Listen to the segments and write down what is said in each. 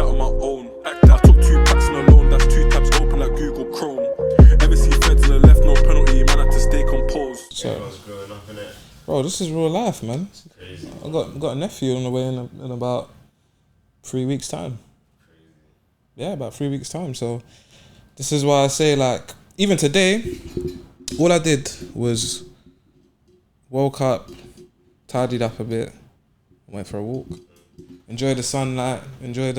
that on my own. I took 2 packs in a loan, that's 2 tabs open like Google Chrome. Ever see feds in the left, no penalty, man had to stay composed. So, everyone's growing up, innit? Bro, this is real life, man. It's crazy. I got a nephew on the way in about 3 weeks' time. Crazy. Yeah, about 3 weeks' time. So this is why I say, like, even today, all I did was woke up, tidied up a bit, went for a walk. Enjoy the sunlight, enjoy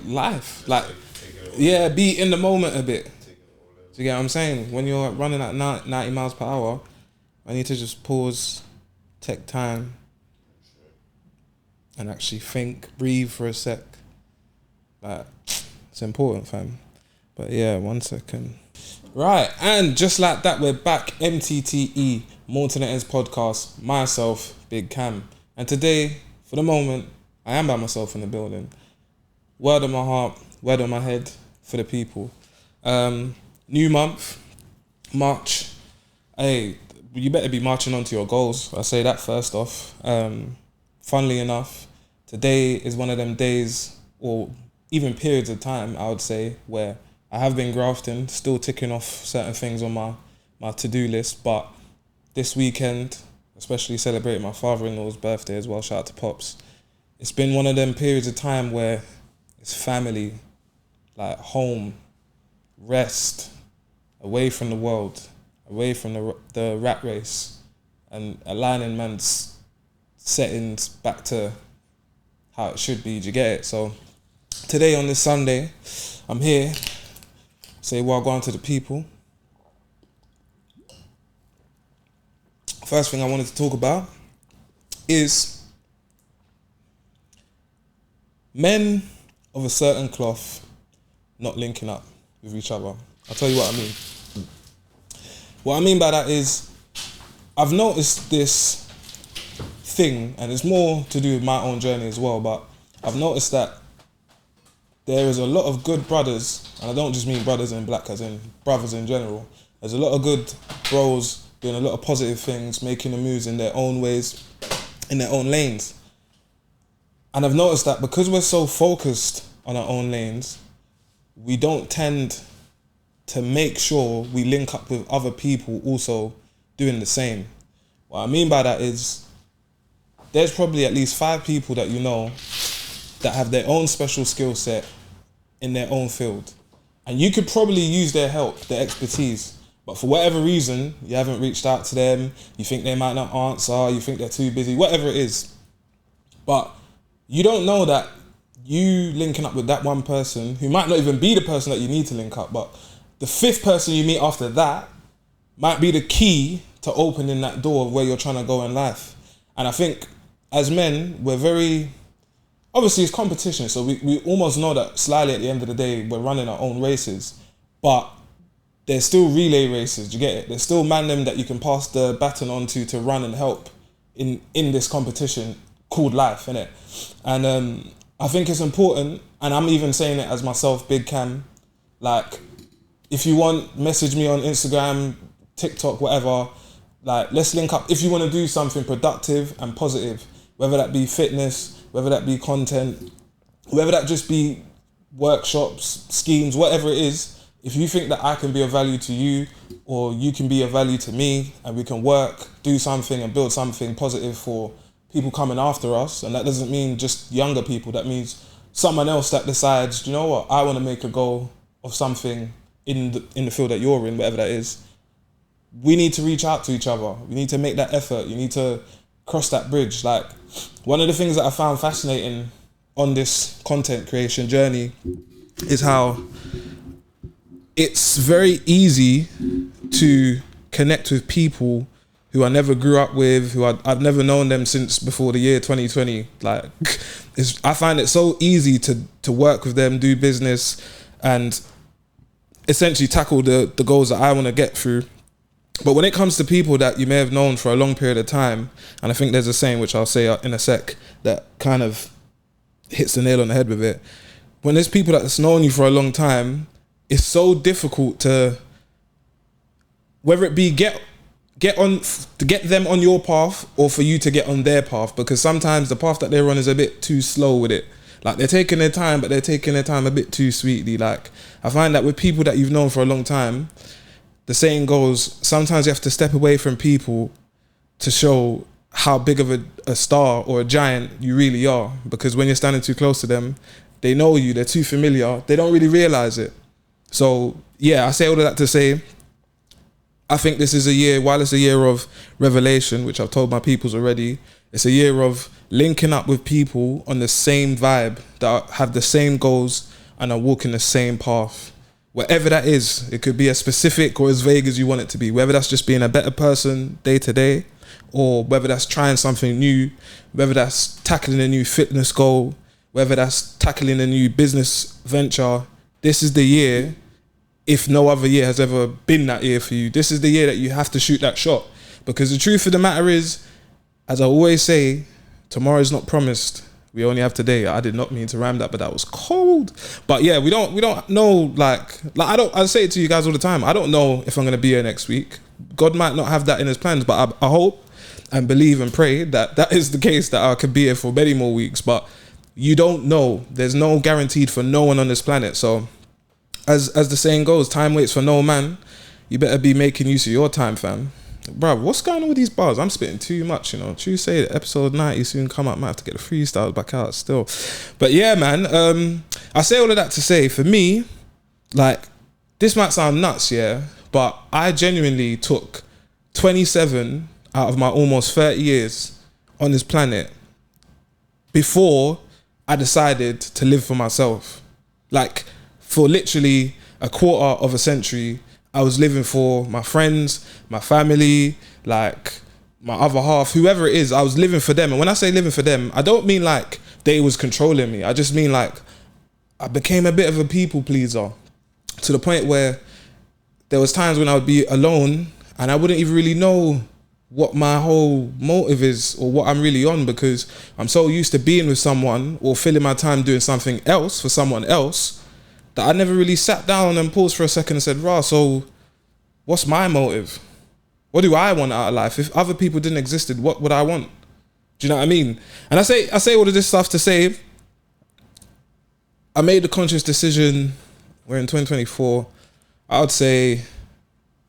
life. Like, yeah, be in the moment a bit. Do you get what I'm saying? When you're running at 90 miles per hour, I need to just pause, take time, and actually think, breathe for a sec. Like, it's important, fam. But yeah, 1 second. Right, and just like that, we're back. MTTE, More to the Endz podcast. Myself, Big Cam. And today, for the moment, I am by myself in the building. Word on my heart, word on my head for the people. New month, March. Hey, you better be marching on to your goals. I say that first off. Funnily enough, today is one of them days, or even periods of time, I would say, where I have been grafting, still ticking off certain things on my to-do list. But this weekend, especially celebrating my father-in-law's birthday as well, shout out to Pops. It's been one of them periods of time where it's family, like home, rest, away from the world, away from the rat race, and aligning man's settings back to how it should be. Do you get it? So today on this Sunday, I'm here, say well gone to the people. First thing I wanted to talk about is men of a certain cloth not linking up with each other. I'll tell you what I mean. What I mean by that is I've noticed this thing, and it's more to do with my own journey as well, but I've noticed that there is a lot of good brothers, and I don't just mean brothers in black as in brothers in general. There's a lot of good bros doing a lot of positive things, making the moves in their own ways, in their own lanes. And I've noticed that because we're so focused on our own lanes, we don't tend to make sure we link up with other people also doing the same. What I mean by that is there's probably at least 5 people that you know that have their own special skill set in their own field. And you could probably use their help, their expertise. But for whatever reason, you haven't reached out to them, you think they might not answer, you think they're too busy, whatever it is. But you don't know that you linking up with that one person, who might not even be the person that you need to link up, but the 5th person you meet after that might be the key to opening that door of where you're trying to go in life. And I think as men, we're very, obviously it's competition, so we almost know that slyly at the end of the day, we're running our own races. But there's still relay races, do you get it? There's still Mandem that you can pass the baton on to run and help in this competition called life, innit? And I think it's important, and I'm even saying it as myself, Big Cam, like, if you want, message me on Instagram, TikTok, whatever, like, let's link up. If you want to do something productive and positive, whether that be fitness, whether that be content, whether that just be workshops, schemes, whatever it is, if you think that I can be of value to you, or you can be of value to me, and we can work, do something and build something positive for people coming after us, and that doesn't mean just younger people, that means someone else that decides, you know what, I want to make a goal of something in the field that you're in, whatever that is, we need to reach out to each other. We need to make that effort. You need to cross that bridge. Like, one of the things that I found fascinating on this content creation journey is how it's very easy to connect with people who I never grew up with, who I've never known them since before the year 2020. Like, I find it so easy to work with them, do business, and essentially tackle the goals that I want to get through. But when it comes to people that you may have known for a long period of time, and I think there's a saying, which I'll say in a sec, that kind of hits the nail on the head with it. When there's people that's known you for a long time, it's so difficult to, whether it be get get them on your path, or for you to get on their path, because sometimes the path that they're on is a bit too slow with it. Like, they're taking their time, but they're taking their time a bit too sweetly. Like, I find that with people that you've known for a long time, the saying goes, sometimes you have to step away from people to show how big of a star or a giant you really are. Because when you're standing too close to them, they know you, they're too familiar, they don't really realize it. So yeah, I say all of that to say, I think this is a year, while it's a year of revelation, which I've told my peoples already, it's a year of linking up with people on the same vibe, that have the same goals and are walking the same path. Whatever that is, it could be as specific or as vague as you want it to be, whether that's just being a better person day to day, or whether that's trying something new, whether that's tackling a new fitness goal, whether that's tackling a new business venture. This is the year, if no other year has ever been that year for you, this is the year that you have to shoot that shot. Because the truth of the matter is, as I always say, tomorrow is not promised. We only have today. I did not mean to rhyme that, but that was cold. But yeah, we don't know, like I say it to you guys all the time. I don't know if I'm gonna be here next week. God might not have that in his plans, but I hope and believe and pray that that is the case, that I could be here for many more weeks. But you don't know. There's no guaranteed for no one on this planet. So as the saying goes, time waits for no man. You better be making use of your time, fam. Bro, what's going on with these bars? I'm spitting too much, you know. True say, episode 90 soon come up. Might have to get the freestyles back out still. But yeah, man, I say all of that to say, for me, like, this might sound nuts, yeah, but I genuinely took 27 out of my almost 30 years on this planet before I decided to live for myself. Like, for literally a quarter of a century, I was living for my friends, my family, like my other half, whoever it is, I was living for them. And when I say living for them, I don't mean like they was controlling me. I just mean like I became a bit of a people pleaser, to the point where there was times when I would be alone and I wouldn't even really know what my whole motive is or what I'm really on, because I'm so used to being with someone or filling my time doing something else for someone else that I never really sat down and paused for a second and said, "Rah, so what's my motive? What do I want out of life? If other people didn't exist, what would I want?" Do you know what I mean? And I say all of this stuff to say, I made a conscious decision. We're in 2024. I would say,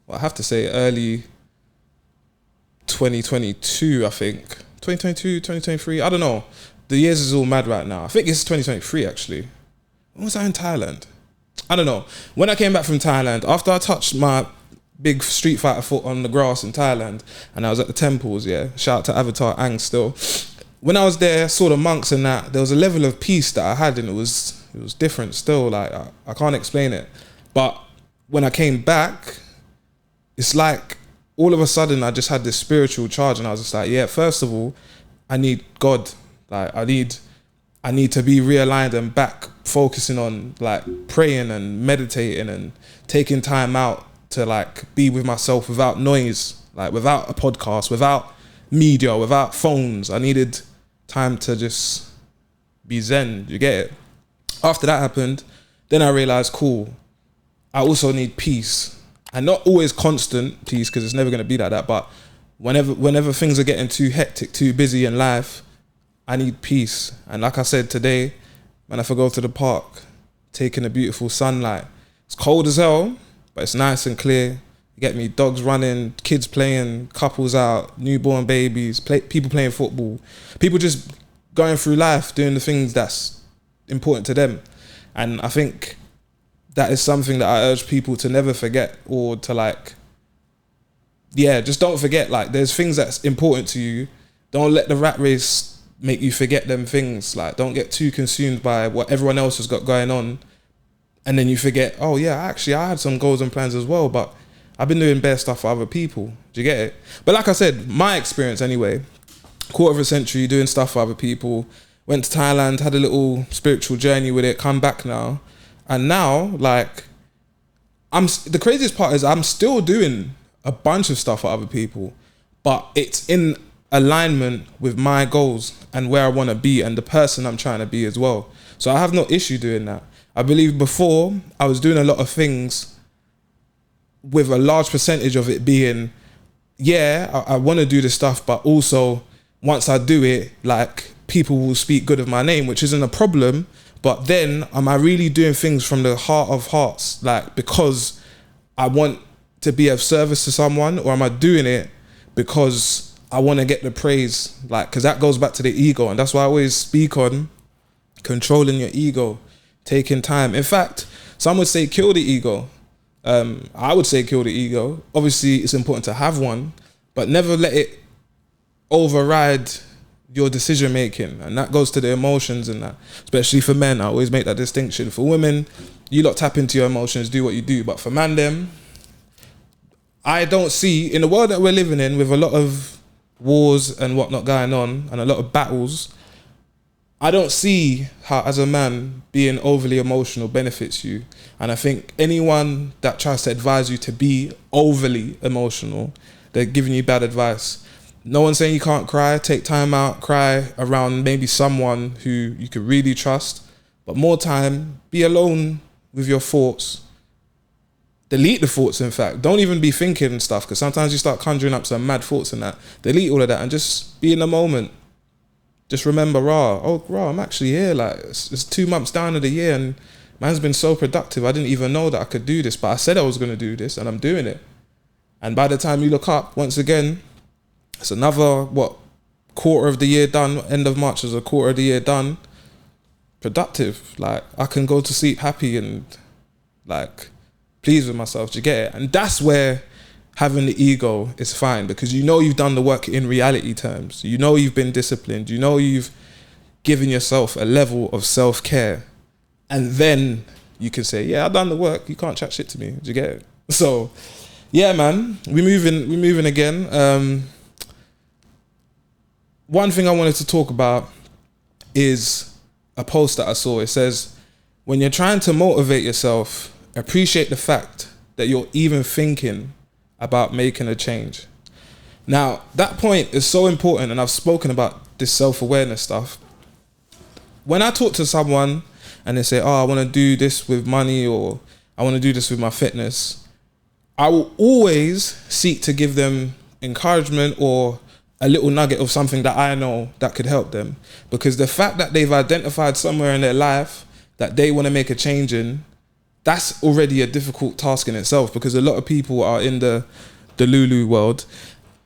well, I have to say early 2022, I think. 2022, 2023, I don't know. The years is all mad right now. I think it's 2023 actually. When was I in Thailand? I don't know. When I came back from Thailand, after I touched my big Street Fighter foot on the grass in Thailand, and I was at the temples, yeah, shout out to Avatar Ang still. When I was there, saw the monks and that, there was a level of peace that I had, and it was different still. Like, I can't explain it. But when I came back, it's like all of a sudden I just had this spiritual charge, and I was just like, yeah, first of all, I need God. Like, I need to be realigned and back focusing on like praying and meditating and taking time out to like be with myself without noise, like without a podcast, without media, without phones. I needed time to just be zen, you get it? After that happened, then I realized, cool, I also need peace. And not always constant peace, because it's never going to be like that, but whenever things are getting too hectic, too busy in life, I need peace. And like I said today, man, if I go to the park, taking the beautiful sunlight, it's cold as hell, but it's nice and clear. You get me, dogs running, kids playing, couples out, newborn babies, people playing football, people just going through life, doing the things that's important to them. And I think that is something that I urge people to never forget, or to like, yeah, just don't forget. Like, there's things that's important to you. Don't let the rat race make you forget them things. Like, don't get too consumed by what everyone else has got going on, and then you forget, oh yeah, actually I had some goals and plans as well, but I've been doing bare stuff for other people. Do you get it? But like I said, my experience anyway, quarter of a century doing stuff for other people, went to Thailand, had a little spiritual journey with it, come back now, and now like the craziest part is I'm still doing a bunch of stuff for other people, but it's in alignment with my goals and where I want to be and the person I'm trying to be as well. So I have no issue doing that. I believe before I was doing a lot of things with a large percentage of it being I want to do this stuff, but also once I do it, like, people will speak good of my name, which isn't a problem. But then, am I really doing things from the heart of hearts, like, because I want to be of service to someone, or am I doing it because I want to get the praise? Like, because that goes back to the ego, and that's why I always speak on controlling your ego, taking time. In fact, some would say kill the ego. I would say kill the ego. Obviously, it's important to have one, but never let it override your decision making. And that goes to the emotions and that, especially for men. I always make that distinction. For women, you lot tap into your emotions, do what you do. But for Mandem, I don't see, in the world that we're living in, with a lot of wars and whatnot going on and a lot of battles, I don't see how, as a man, being overly emotional benefits you. And I think anyone that tries to advise you to be overly emotional, they're giving you bad advice. No one's saying you can't cry. Take time out, cry around maybe someone who you could really trust. But more time, be alone with your thoughts. Delete the thoughts, in fact. Don't even be thinking stuff, because sometimes you start conjuring up some mad thoughts and that. Delete all of that and just be in the moment. Just remember, I'm actually here. Like, it's 2 months down of the year and man's been so productive. I didn't even know that I could do this, but I said I was going to do this and I'm doing it. And by the time you look up, once again, it's another, quarter of the year done. End of March is a quarter of the year done. Productive. Like, I can go to sleep happy and, like, pleased with myself. Do you get it? And that's where having the ego is fine, because you know you've done the work in reality terms. You know you've been disciplined. You know you've given yourself a level of self-care. And then you can say, yeah, I've done the work. You can't chat shit to me. Do you get it? So, yeah, man, we're moving again. One thing I wanted to talk about is a post that I saw. It says, when you're trying to motivate yourself, appreciate the fact that you're even thinking about making a change. Now, that point is so important, and I've spoken about this self-awareness stuff. When I talk to someone and they say, I want to do this with money, or I want to do this with my fitness, I will always seek to give them encouragement or a little nugget of something that I know that could help them. Because the fact that they've identified somewhere in their life that they want to make a change in, that's already a difficult task in itself, because a lot of people are in the Lulu world,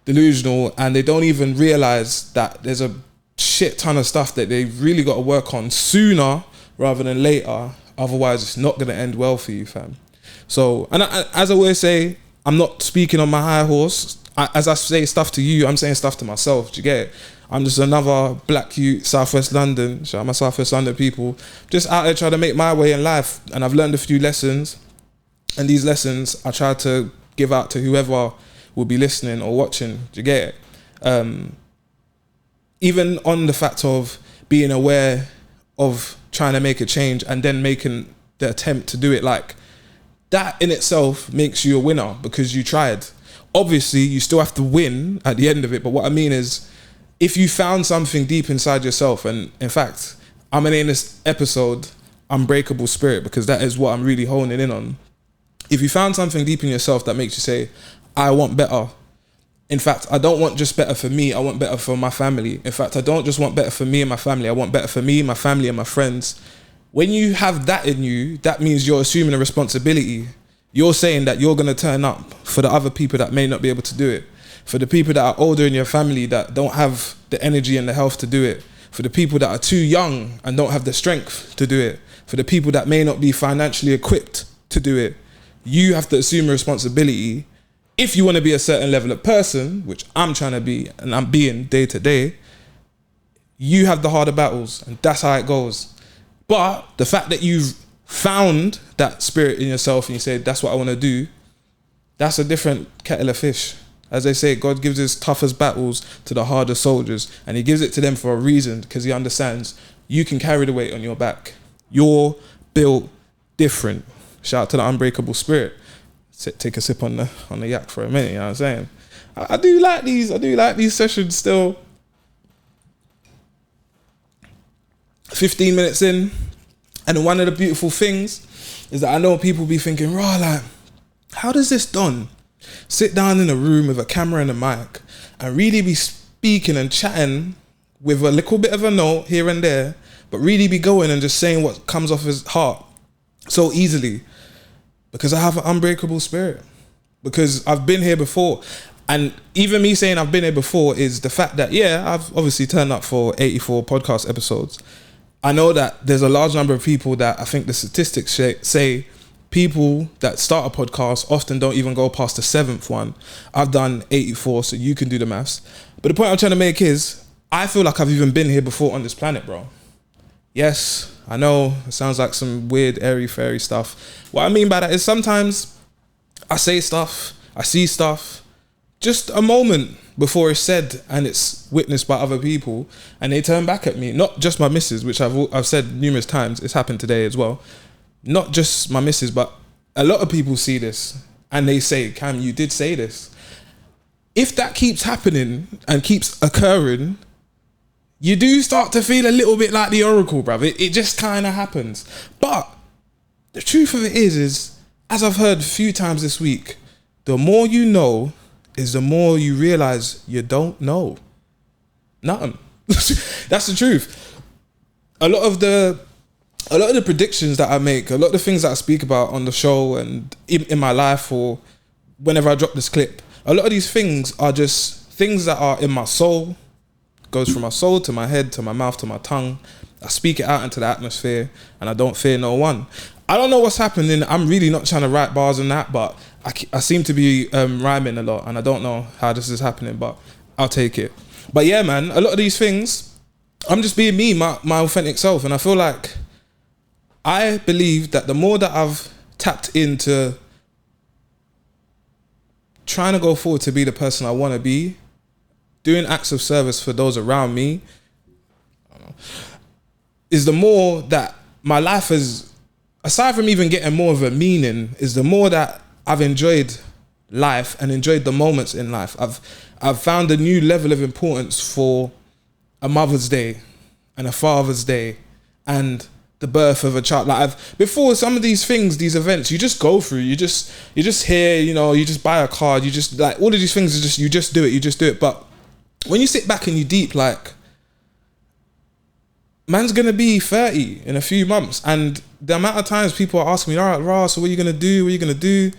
delusional, and they don't even realize that there's a shit ton of stuff that they've really got to work on sooner rather than later. Otherwise, it's not going to end well for you, fam. So, and as I always say, I'm not speaking on my high horse. As I say stuff to you, I'm saying stuff to myself. Do you get it? I'm just another black youth, Southwest London. Shout out my Southwest London people. Just out there trying to make my way in life. And I've learned a few lessons. And these lessons I try to give out to whoever will be listening or watching. Do you get it? Even on the fact of being aware of trying to make a change and then making the attempt to do it, like, that in itself makes you a winner because you tried. Obviously, you still have to win at the end of it. But what I mean is, if you found something deep inside yourself, and in fact, I'm gonna name this episode Unbreakable Spirit, because that is what I'm really honing in on. If you found something deep in yourself that makes you say, I want better. In fact, I don't want just better for me, I want better for my family. In fact, I don't just want better for me and my family, I want better for me, my family and my friends. When you have that in you, that means you're assuming a responsibility. You're saying that you're gonna turn up for the other people that may not be able to do it. For the people that are older in your family that don't have the energy and the health to do it. For the people that are too young and don't have the strength to do it. For the people that may not be financially equipped to do it. You have to assume a responsibility. If you want to be a certain level of person, which I'm trying to be and I'm being day to day, you have the harder battles, and that's how it goes. But the fact that you've found that spirit in yourself and you say, that's what I want to do, that's a different kettle of fish. As they say, God gives his toughest battles to the hardest soldiers, and he gives it to them for a reason, because he understands you can carry the weight on your back. You're built different. Shout out to the Unbreakable Spirit. Take a sip on the yak for a minute, you know what I'm saying? I do like these sessions still. 15 minutes in, and one of the beautiful things is that I know people be thinking, like, how does this done? sit down in a room with a camera and a mic and really be speaking and chatting with a little bit of a note here and there, but really be going and just saying what comes off his heart so easily, because I have an unbreakable spirit, because I've been here before. And even me saying I've been here before is the fact that, yeah, I've obviously turned up for 84 podcast episodes. I know that there's a large number of people that I think the statistics say people that start a podcast often don't even go past the 7th one. I've done 84, so you can do the maths. But the point I'm trying to make is, I feel like I've even been here before on this planet, bro. Yes, I know it sounds like some weird airy-fairy stuff. What I mean by that is sometimes I say stuff, I see stuff, just a moment before it's said and it's witnessed by other people, and they turn back at me. Not just my missus, which I've said numerous times, it's happened today as well. Not just my missus, but a lot of people see this and they say, Cam, you did say this. If that keeps happening and keeps occurring, you do start to feel a little bit like the oracle, bruv. It just kind of happens. But the truth of it is, as I've heard a few times this week, the more you know is the more you realize you don't know nothing. That's the truth. A lot of the predictions that I make, a lot of the things that I speak about on the show and in my life, or whenever I drop this clip, a lot of these things are just things that are in my soul, goes from my soul to my head, to my mouth, to my tongue. I speak it out into the atmosphere and I don't fear no one. I don't know what's happening. I'm really not trying to write bars on that, but I seem to be rhyming a lot, and I don't know how this is happening, but I'll take it. But yeah, man, a lot of these things, I'm just being me, my authentic self. And I feel like I believe that the more that I've tapped into trying to go forward to be the person I want to be, doing acts of service for those around me, is the more that my life is, aside from even getting more of a meaning, is the more that I've enjoyed life and enjoyed the moments in life. I've found a new level of importance for a Mother's Day and a Father's Day and the birth of a child. Like before some of these things, these events, you just go through, you just hear, you know, you just buy a card, you just like all of these things are just, you just do it. But when you sit back and you deep, like, man's gonna be 30 in a few months, and the amount of times people are asking me, all right, Ra, so what are you gonna do? What are you gonna do?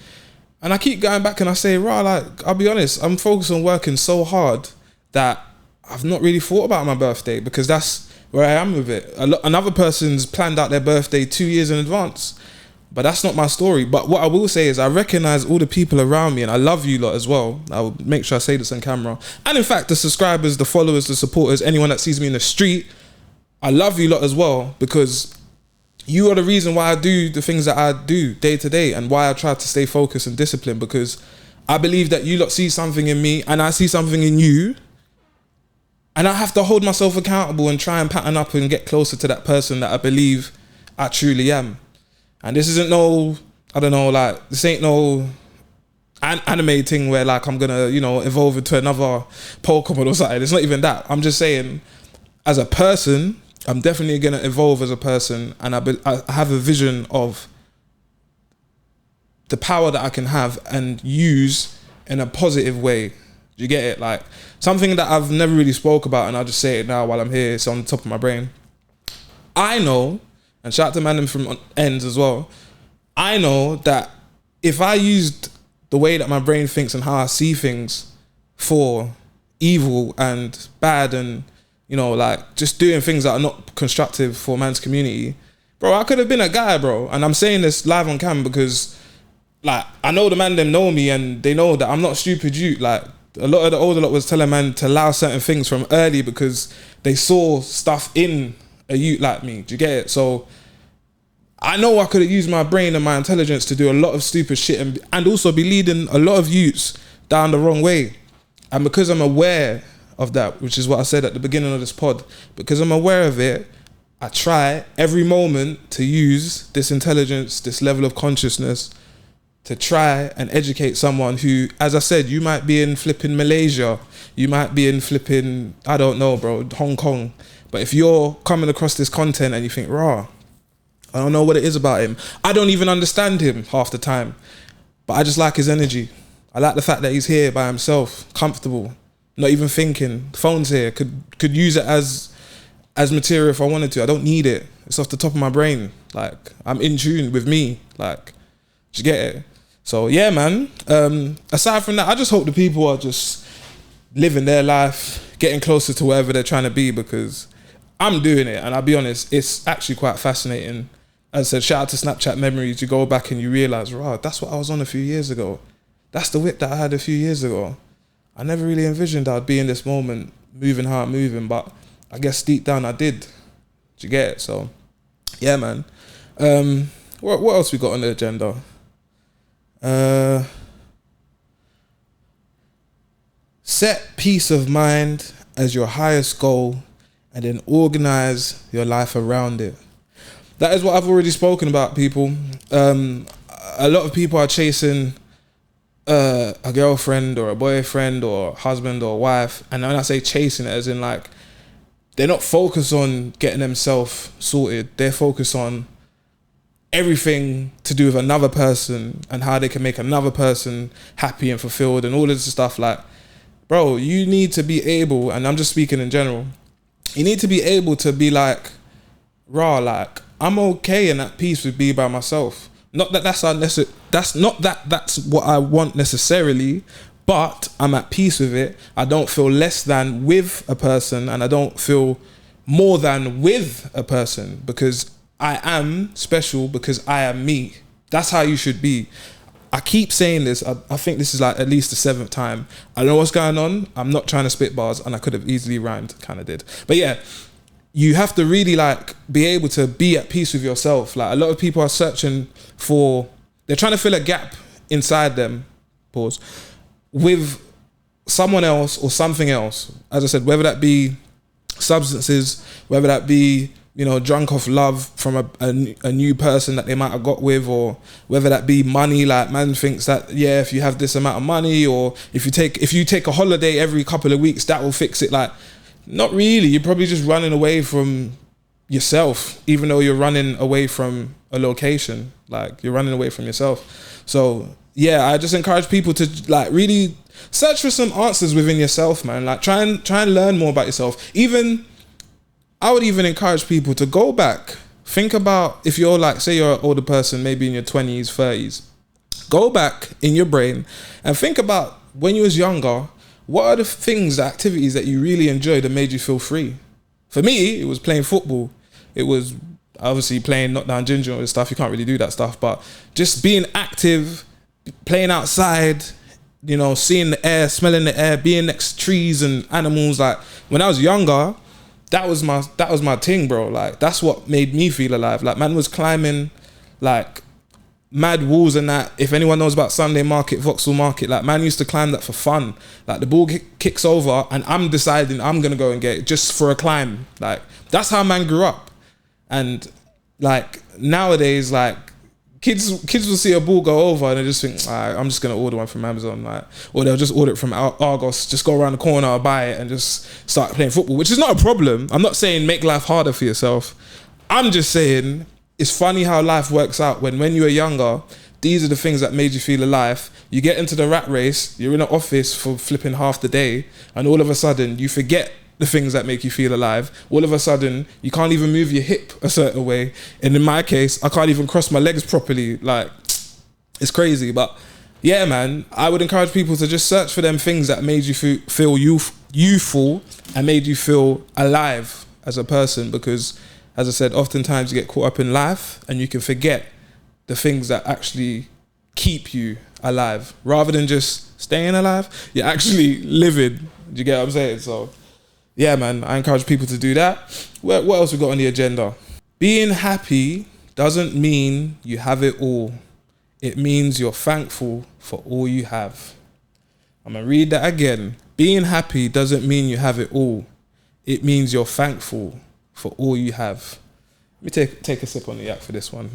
And I keep going back and I say, Ra, like, I'll be honest, I'm focused on working so hard that I've not really thought about my birthday, because that's where I am with it. Another person's planned out their birthday 2 years in advance, but that's not my story. But what I will say is I recognize all the people around me, and I love you lot as well. I will make sure I say this on camera. And in fact, the subscribers, the followers, the supporters, anyone that sees me in the street, I love you lot as well, because you are the reason why I do the things that I do day to day, and why I try to stay focused and disciplined, because I believe that you lot see something in me and I see something in you, and I have to hold myself accountable and try and pattern up and get closer to that person that I believe I truly am. And this isn't no, I don't know, like, this ain't no anime thing where like I'm gonna, you know, evolve into another Pokemon or something. It's not even that. I'm just saying, as a person, I'm definitely gonna evolve as a person, and I have a vision of the power that I can have and use in a positive way. Do you get it? Like, something that I've never really spoke about, and I'll just say it now while I'm here, it's on the top of my brain. I know, and shout out to Mandem from Endz as well, I know that if I used the way that my brain thinks and how I see things for evil and bad, and, you know, like just doing things that are not constructive for man's community, bro, I could have been a guy, bro. And I'm saying this live on cam because, like, I know the man them know me, and they know that I'm not stupid youth. Like, a lot of the older lot was telling man to allow certain things from early because they saw stuff in a youth like me. Do you get it? So I know I could have used my brain and my intelligence to do a lot of stupid shit, and also be leading a lot of youths down the wrong way. And because I'm aware of that, which is what I said at the beginning of this pod, because I'm aware of it, I try every moment to use this intelligence, this level of consciousness, to try and educate someone who, as I said, you might be in flipping Malaysia, you might be in flipping, I don't know, bro, Hong Kong. But if you're coming across this content and you think, rah, I don't know what it is about him, I don't even understand him half the time, but I just like his energy. I like the fact that he's here by himself, comfortable, not even thinking. The phone's here, could use it as material if I wanted to. I don't need it. It's off the top of my brain. Like, I'm in tune with me. Like, do you get it? So yeah, man. Aside from that, I just hope the people are just living their life, getting closer to wherever they're trying to be, because I'm doing it, and I'll be honest, it's actually quite fascinating. As I said, shout out to Snapchat memories. You go back and you realise, wow, that's what I was on a few years ago. That's the whip that I had a few years ago. I never really envisioned I'd be in this moment, moving how I'm moving, but I guess deep down I did. Do you get it? So, yeah, man. What else we got on the agenda? Set peace of mind as your highest goal, and then organize your life around it. That is what I've already spoken about, people. A lot of people are chasing a girlfriend or a boyfriend or husband or wife, and when I say chasing it, as in like, they're not focused on getting themselves sorted. They're focused on everything to do with another person and how they can make another person happy and fulfilled and all this stuff. Like, bro, you need to be able, and I'm just speaking in general, you need to be able to be like, raw, like, I'm okay and at peace with being by myself. Not that that's what I want necessarily, but I'm at peace with it. I don't feel less than with a person, and I don't feel more than with a person, because I am special because I am me. That's how you should be. I keep saying this. I think this is like at least the 7th time. I know what's going on. I'm not trying to spit bars, and I could have easily rhymed, kind of did. But yeah, you have to really like be able to be at peace with yourself. Like, a lot of people are searching for, they're trying to fill a gap inside them, pause, with someone else or something else. As I said, whether that be substances, whether that be, you know, drunk off love from a new person that they might have got with, or whether that be money. Like, man thinks that, yeah, if you have this amount of money, or if you take a holiday every couple of weeks, that will fix it. Like, not really. You're probably just running away from yourself, even though you're running away from a location. Like, you're running away from yourself. So yeah, I just encourage people to like really search for some answers within yourself, man. Like, try and learn more about yourself. I would even encourage people to go back, think about, if you're like, say you're an older person, maybe in your 20s, 30s, go back in your brain and think about when you was younger, what are the things, the activities that you really enjoyed that made you feel free? For me, it was playing football. It was obviously playing knockdown ginger and stuff. You can't really do that stuff, but just being active, playing outside, you know, seeing the air, smelling the air, being next to trees and animals. Like, when I was younger, that was my thing, bro. Like, that's what made me feel alive. Like, man was climbing like mad walls and that. If anyone knows about Sunday Market, Vauxhall Market, like, man used to climb that for fun. Like, the ball kicks over and I'm deciding I'm gonna go and get it just for a climb. Like, that's how man grew up. And like, nowadays, like, kids will see a ball go over and they just think, I'm just gonna order one from Amazon, like, or they'll just order it from Argos, just go around the corner, buy it, and just start playing football, which is not a problem. I'm not saying make life harder for yourself. I'm just saying it's funny how life works out when you were younger, these are the things that made you feel alive. You get into the rat race, you're in an office for flipping half the day, and all of a sudden you forget the things that make you feel alive. All of a sudden, you can't even move your hip a certain way. And in my case, I can't even cross my legs properly. Like, it's crazy. But yeah, man, I would encourage people to just search for them things that made you feel youthful and made you feel alive as a person. Because, as I said, oftentimes you get caught up in life and you can forget the things that actually keep you alive. Rather than just staying alive, you're actually living. Do you get what I'm saying? So yeah, man, I encourage people to do that. What else we got on the agenda? Being happy doesn't mean you have it all. It means you're thankful for all you have. I'm going to read that again. Being happy doesn't mean you have it all. It means you're thankful for all you have. Let me take a sip on the yak for this one.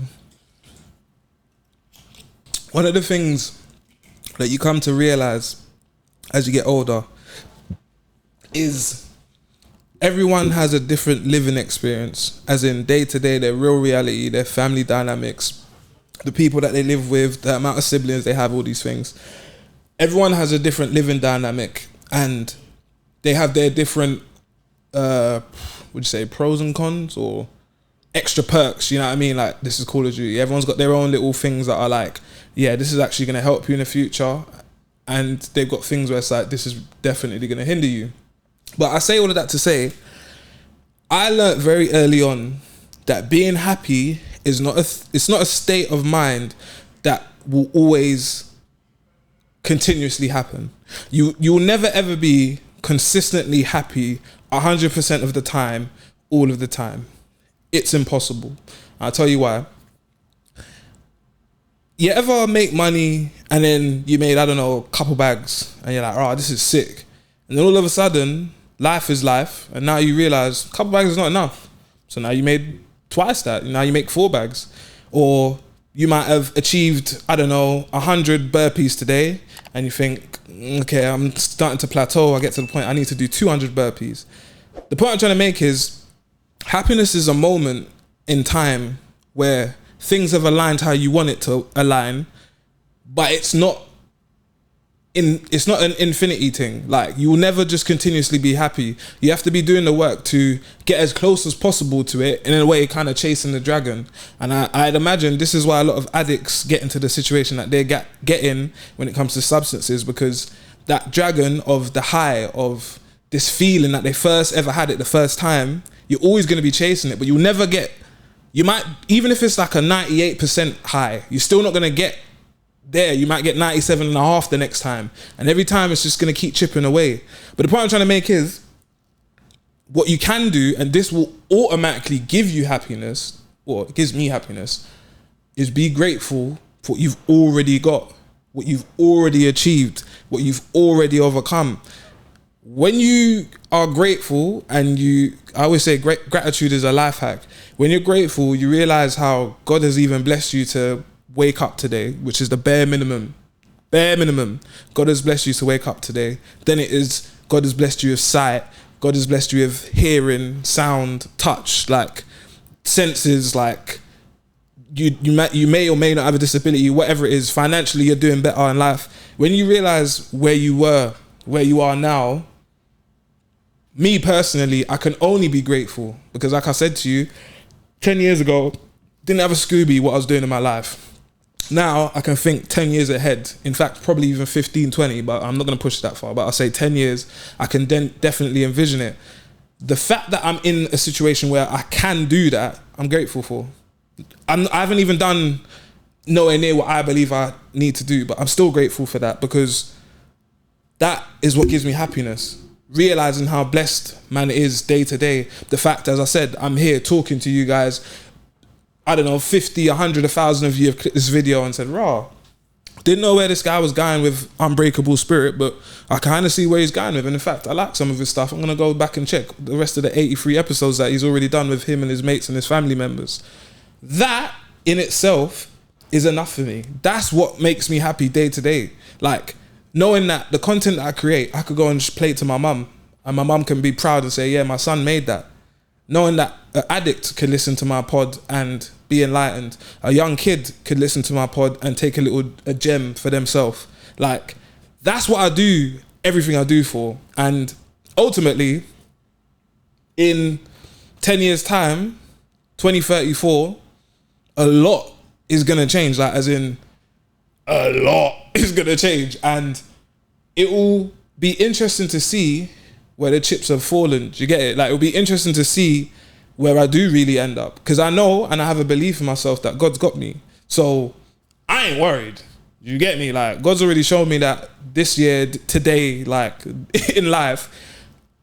One of the things that you come to realize as you get older is everyone has a different living experience, as in day to day, their real reality, their family dynamics, the people that they live with, the amount of siblings they have, all these things. everyone has a different living dynamic, and they have their different, would you say pros and cons or extra perks, you know what I mean? Like, this is Call of Duty. Everyone's got their own little things that are like, yeah, this is actually going to help you in the future. And they've got things where it's like, this is definitely going to hinder you. But I say all of that to say, I learned very early on that being happy is it's not a state of mind that will always continuously happen. You will never ever be consistently happy 100% of the time, all of the time. It's impossible. I'll tell you why. You ever make money and then you made, I don't know, a couple bags and you're like, oh, this is sick. And then all of a sudden, life is life. And now you realize a couple bags is not enough. So now you made twice that. Now you make 4 bags. Or you might have achieved, I don't know, 100 burpees today. And you think, okay, I'm starting to plateau. I get to the point I need to do 200 burpees. The point I'm trying to make is happiness is a moment in time where things have aligned how you want it to align, but it's not an infinity thing. Like, you will never just continuously be happy. You have to be doing the work to get as close as possible to it, in a way kind of chasing the dragon. And I'd imagine this is why a lot of addicts get into the situation that they get in when it comes to substances, because that dragon of the high of this feeling that they first ever had it the first time, you're always going to be chasing it, but you'll never get. You might, even if it's like a 98% high, you're still not going to get there. You might get 97.5 the next time. And every time it's just going to keep chipping away. But the point I'm trying to make is, what you can do, and this will automatically give you happiness, or it gives me happiness, is be grateful for what you've already got, what you've already achieved, what you've already overcome. When you are grateful, and I always say gratitude is a life hack. When you're grateful, you realize how God has even blessed you to wake up today, which is the bare minimum. Bare minimum. God has blessed you to wake up today. Then it is God has blessed you with sight. God has blessed you with hearing, sound, touch, like senses. Like you may or may not have a disability, whatever it is. Financially, you're doing better in life. When you realize where you were, where you are now, me personally, I can only be grateful because, like I said to you, 10 years ago, didn't have a Scooby what I was doing in my life. Now I can think 10 years ahead. In fact, probably even 15, 20, but I'm not going to push that far. But I'll say 10 years, I can then definitely envision it. The fact that I'm in a situation where I can do that, I'm grateful for. I haven't even done nowhere near what I believe I need to do, but I'm still grateful for that, because that is what gives me happiness. Realizing how blessed man is day to day. The fact, as I said, I'm here talking to you guys. I don't know, 50, 100, 1,000 of you have clicked this video and said, raw, didn't know where this guy was going with Unbreakable Spirit, but I kind of see where he's going with. And in fact, I like some of his stuff. I'm going to go back and check the rest of the 83 episodes that he's already done with him and his mates and his family members. That in itself is enough for me. That's what makes me happy day to day. Like, knowing that the content that I create, I could go and play it to my mum, and my mum can be proud and say, yeah, my son made that. Knowing that an addict could listen to my pod and be enlightened. A young kid could listen to my pod and take a gem for themselves. Like, that's what I do, everything I do for. And ultimately, in 10 years' time, 2034, a lot is going to change. Like, as in, a lot is going to change. And it will be interesting to see where the chips have fallen. Do you get it? Like, it'll be interesting to see where I do really end up. Because I know, and I have a belief in myself that God's got me. So I ain't worried. You get me? Like, God's already shown me that this year, today, like, in life,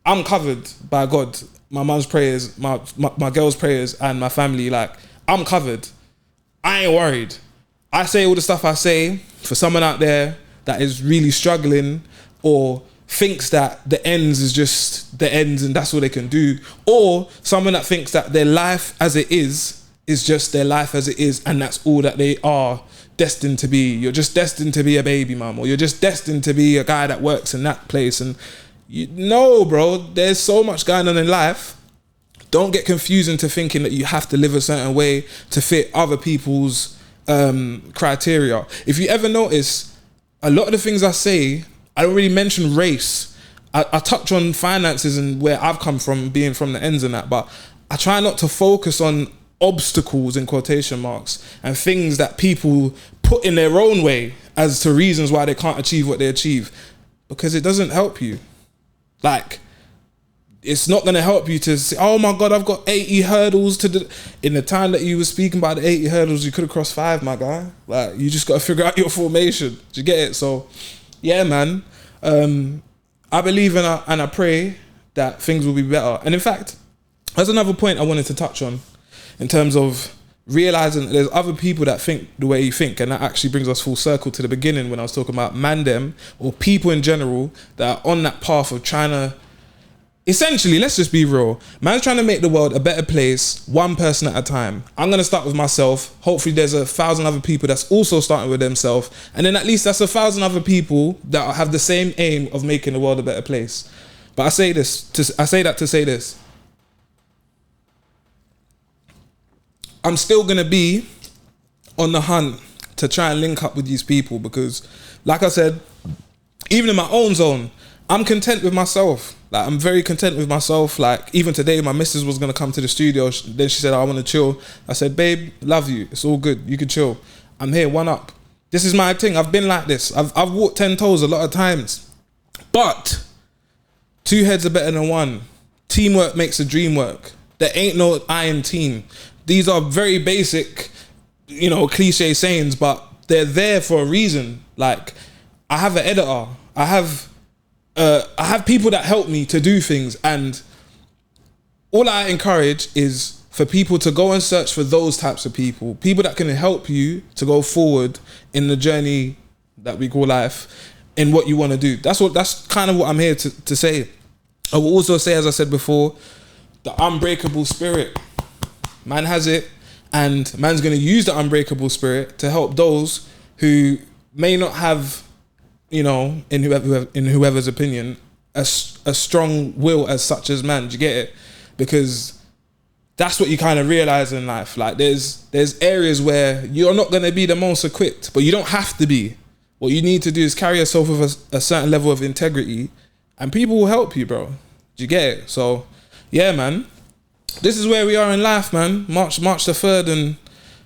I'm covered by God. My mum's prayers, my girl's prayers, and my family. Like, I'm covered. I ain't worried. I say all the stuff I say for someone out there that is really struggling, or thinks that the Endz is just the Endz and that's all they can do, or someone that thinks that their life as it is just their life as it is, and that's all that they are destined to be. You're just destined to be a baby mum, or you're just destined to be a guy that works in that place. And bro, there's so much going on in life. Don't get confused into thinking that you have to live a certain way to fit other people's criteria. If you ever notice, a lot of the things I say, I don't really mention race. I touch on finances and where I've come from, being from the ends and that, but I try not to focus on obstacles in quotation marks and things that people put in their own way as to reasons why they can't achieve what they achieve, because it doesn't help you. Like, it's not going to help you to say, oh my God, I've got 80 hurdles to do. In the time that you were speaking about the 80 hurdles, you could have crossed 5, my guy. Like, you just got to figure out your formation. Do you get it? So, yeah, man. I believe and I pray that things will be better. And in fact, there's another point I wanted to touch on in terms of realizing that there's other people that think the way you think, and that actually brings us full circle to the beginning when I was talking about Mandem, or people in general that are on that path of trying to, essentially, let's just be real, man's trying to make the world a better place, one person at a time. I'm going to start with myself. Hopefully there's 1,000 other people that's also starting with themselves, and then at least that's 1,000 other people that have the same aim of making the world a better place. But I say that to say this. I'm still going to be on the hunt to try and link up with these people because, like I said, even in my own zone, I'm content with myself. Like, I'm very content with myself. Like, even today, my missus was going to come to the studio. Then she said, I want to chill. I said, babe, love you. It's all good. You can chill. I'm here, one up. This is my thing. I've been like this. I've walked 10 toes a lot of times. But 2 heads are better than 1. Teamwork makes the dream work. There ain't no I in team. These are very basic, cliche sayings, but they're there for a reason. Like, I have an editor. I have people that help me to do things, and all I encourage is for people to go and search for those types of people that can help you to go forward in the journey that we call life, in what you want to do. That's kind of what I'm here to say. I will also say, as I said before, the unbreakable spirit. Man has it, and man's going to use the unbreakable spirit to help those who may not have, in whoever's opinion, a strong will as such as man. Do you get it? Because that's what you kind of realize in life. Like, there's areas where you're not going to be the most equipped, but you don't have to be. What you need to do is carry yourself with a certain level of integrity, and people will help you, bro. Do you get it? So, yeah, man. This is where we are in life, man. March the 3rd, and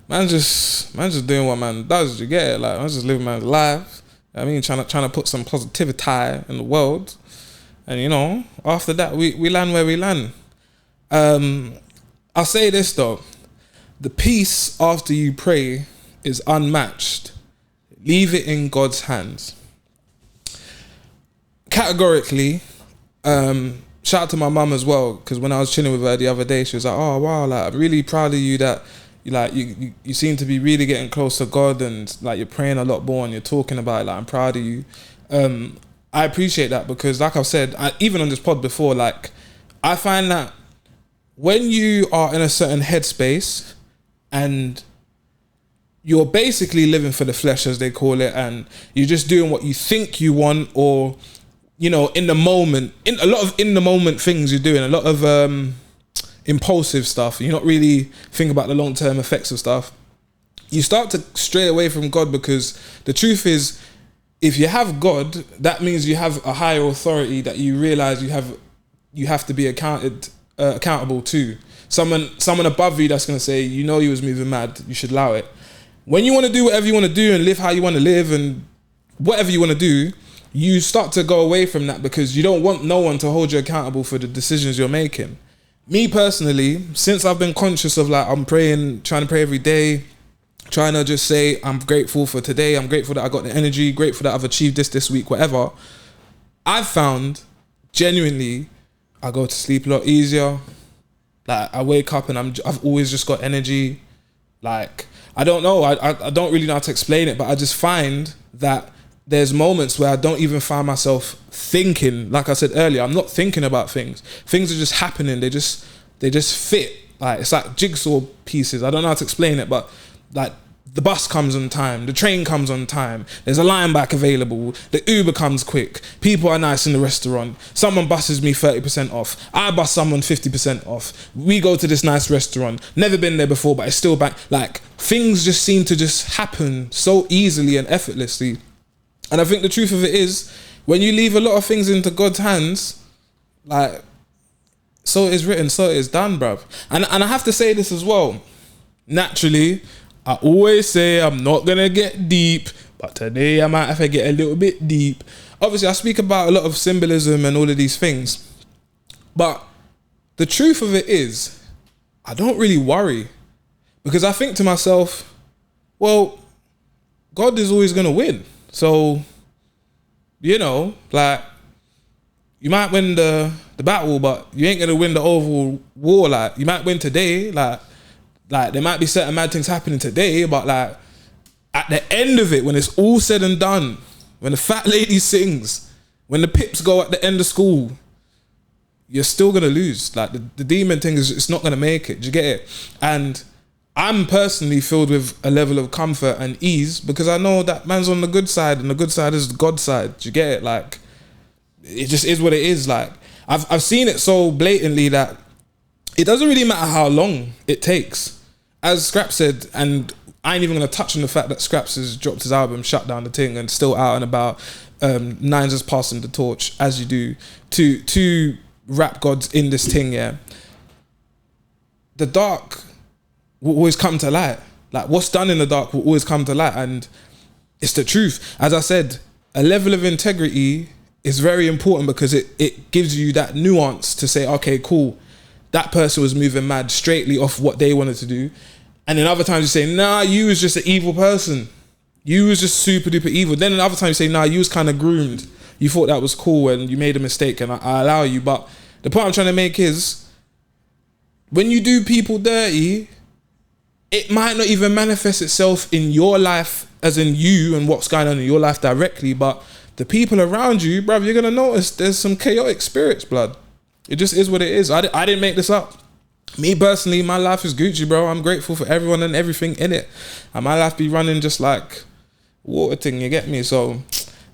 man's just doing what man does. Do you get it? Like, man's just living man's life. I mean, trying to put some positivity in the world, and after that we land where we land. I'll say this though: the peace after you pray is unmatched. Leave it in God's hands. Categorically, shout out to my mum as well, because when I was chilling with her the other day, she was like, "Oh wow, like, I'm really proud of you that you seem to be really getting close to God, and like you're praying a lot more and you're talking about it. Like, I'm proud of you." I appreciate that because, like I've said, even on this pod before, like, I find that when you are in a certain headspace and you're basically living for the flesh, as they call it, and you're just doing what you think you want, or in the moment, in a lot of in the moment things you're doing, a lot of impulsive stuff. You're not really thinking about the long-term effects of stuff. You start to stray away from God, because the truth is, if you have God, that means you have a higher authority that you realize you have to be accountable to. Someone above you that's going to say, you was moving mad, you should allow it. When you want to do whatever you want to do and live how you want to live and whatever you want to do, you start to go away from that because you don't want no one to hold you accountable for the decisions you're making. Me personally, since I've been conscious of, like, I'm praying, trying to pray every day, trying to just say I'm grateful for today, I'm grateful that I got the energy, grateful that I've achieved this week, whatever, I've found genuinely I go to sleep a lot easier. Like, I wake up and I've always just got energy. Like, I don't know, I don't really know how to explain it, but I just find that there's moments where I don't even find myself thinking. Like I said earlier, I'm not thinking about things. Things are just happening. They just fit. Like, it's like jigsaw pieces. I don't know how to explain it, but like, the bus comes on time, the train comes on time, there's a line back available, the Uber comes quick, people are nice in the restaurant, someone busses me 30% off, I bus someone 50% off, we go to this nice restaurant, never been there before, but it's still back. Like, things just seem to just happen so easily and effortlessly. And I think the truth of it is, when you leave a lot of things into God's hands, like, so it is written, so it is done, bruv. And I have to say this as well. Naturally, I always say I'm not gonna get deep, but today I might have to get a little bit deep. Obviously, I speak about a lot of symbolism and all of these things, but the truth of it is, I don't really worry, because I think to myself, well, God is always gonna win. So, you know, like, you might win the battle, but you ain't gonna win the overall war. Like, you might win today, like there might be certain mad things happening today, but like at the end of it, when it's all said and done, when the fat lady sings, when the pips go at the end of school, you're still gonna lose. Like the demon thing is, it's not gonna make it. Do you get it? And I'm personally filled with a level of comfort and ease because I know that man's on the good side, and the good side is the God side. Do you get it? Like, it just is what it is. Like, I've seen it so blatantly that it doesn't really matter how long it takes. As Scraps said, and I ain't even gonna touch on the fact that Scraps has dropped his album, shut down the thing, and still out and about. Nines is passing the torch, as you do, to rap gods in this thing, yeah. The dark will always come to light. Like, what's done in the dark will always come to light, and it's the truth. As I said, a level of integrity is very important because it gives you that nuance to say, okay, cool, that person was moving mad straightly off what they wanted to do. And then other times you say, nah, you was just an evil person. You was just super duper evil. Then other times you say, nah, you was kind of groomed. You thought that was cool and you made a mistake, and I allow you. But the point I'm trying to make is, when you do people dirty, it might not even manifest itself in your life, as in you and what's going on in your life directly, but the people around you, bruv, you're gonna notice there's some chaotic spirits, blood. It just is what it is. I didn't make this up. Me personally, my life is Gucci, bro. I'm grateful for everyone and everything in it. And my life be running just like water thing, you get me? So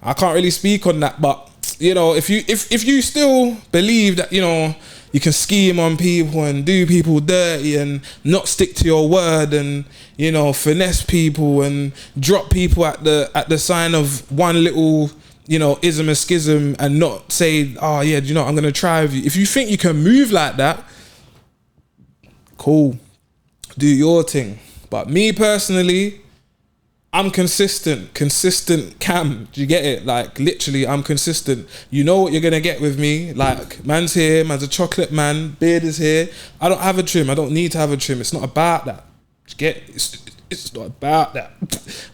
I can't really speak on that, but you know, if you still believe that, you know, you can scheme on people and do people dirty and not stick to your word and, you know, finesse people and drop people at the sign of one little, you know, ism and schism, and not say, oh yeah, you know, I'm gonna try with you. If you think you can move like that, cool, do your thing. But me personally, I'm consistent Cam. Do you get it? Like, literally, I'm consistent. You know what you're gonna get with me. Like, man's here, man's a chocolate man, beard is here. I don't have a trim. I don't need to have a trim. It's not about that. Do you get it? It's not about that.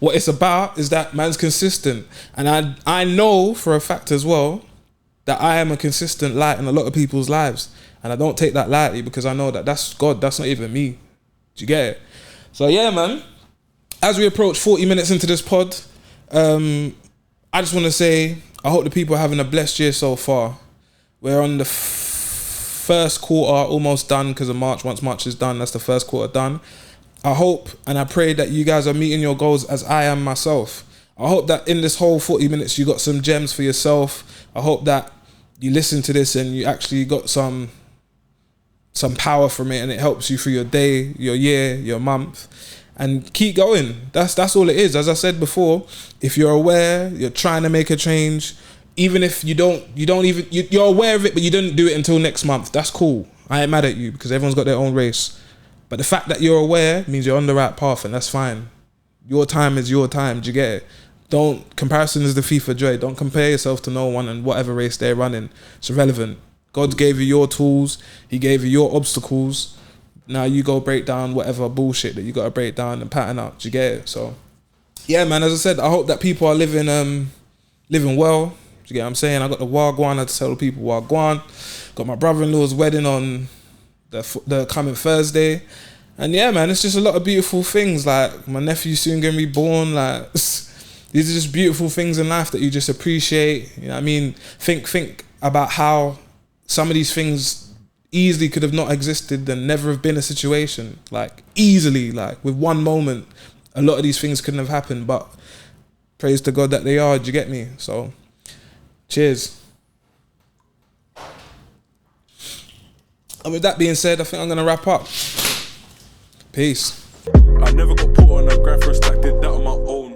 What it's about is that man's consistent. And I know for a fact as well that I am a consistent light in a lot of people's lives. And I don't take that lightly because I know that that's God. That's not even me. Do you get it? So yeah, man. As we approach 40 minutes into this pod, I just want to say, I hope the people are having a blessed year so far. We're on the first quarter, almost done because of March. Once March is done, that's the first quarter done. I hope and I pray that you guys are meeting your goals as I am myself. I hope that in this whole 40 minutes, you got some gems for yourself. I hope that you listen to this and you actually got some power from it, and it helps you through your day, your year, your month. And keep going. That's all it is. As I said before, if you're aware, you're trying to make a change, even if you're aware of it, but you didn't do it until next month, that's cool. I ain't mad at you because everyone's got their own race. But the fact that you're aware means you're on the right path, and that's fine. Your time is your time. Do you get it? Comparison is the thief of joy. Don't compare yourself to no one and whatever race they're running. It's irrelevant. God gave you your tools. He gave you your obstacles. Now you go break down whatever bullshit that you got to break down and pattern out. Do you get it? So, yeah, man, as I said, I hope that people are living well. Do you get what I'm saying? I got the Wagwan. I had to tell the people Wagwan. Got my brother-in-law's wedding on the coming Thursday. And yeah, man, it's just a lot of beautiful things. Like, my nephew's soon going to be born. Like, these are just beautiful things in life that you just appreciate. You know what I mean? Think about how some of these things easily could have not existed and never have been a situation. Like, easily, like, with one moment, a lot of these things couldn't have happened, but praise to God that they are. Do you get me? So, cheers. And with that being said, I think I'm going to wrap up. Peace. I never got put on a graph for a stack, did that on my own.